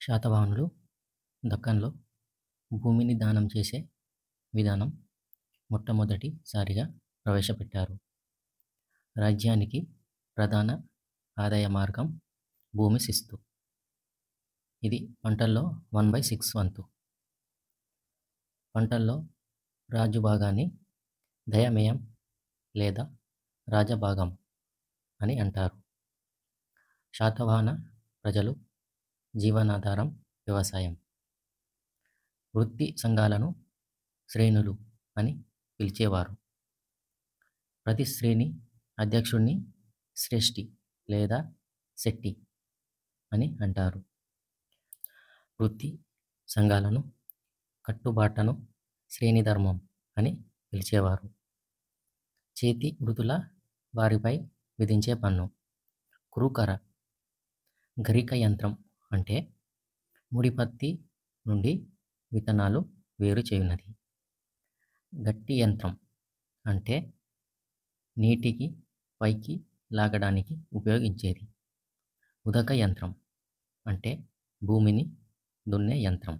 శాతవాహనులు దక్కన్లో భూమిని దానం చేసే విధానం మొట్టమొదటిసారిగా ప్రవేశపెట్టారు. రాజ్యానికి ప్రధాన ఆదాయ మార్గం భూమి శిస్తు. ఇది పంటల్లో 1/6 వంతు. పంటల్లో రాజు భాగాన్ని దయమేయం లేదా రాజభాగం అని అంటారు. శాతవాహన ప్రజలు జీవనాధారం వ్యవసాయం. వృత్తి సంఘాలను శ్రేణులు అని పిలిచేవారు. ప్రతి శ్రేణి అధ్యక్షుడిని శ్రేష్ఠి లేదా శెట్టి అని అంటారు. వృత్తి సంఘాలను కట్టుబాట్లను శ్రేణి ధర్మం అని పిలిచేవారు. చేతి వృత్తుల వారిపై విధించే పన్ను కురుకర. గరిక యంత్రం అంటే ముడిపత్తి నుండి విత్తనాలు వేరు చేయునది. గట్టి యంత్రం అంటే నీటికి పైకి లాగడానికి ఉపయోగించేది. ఉదక యంత్రం అంటే భూమిని దున్నే యంత్రం.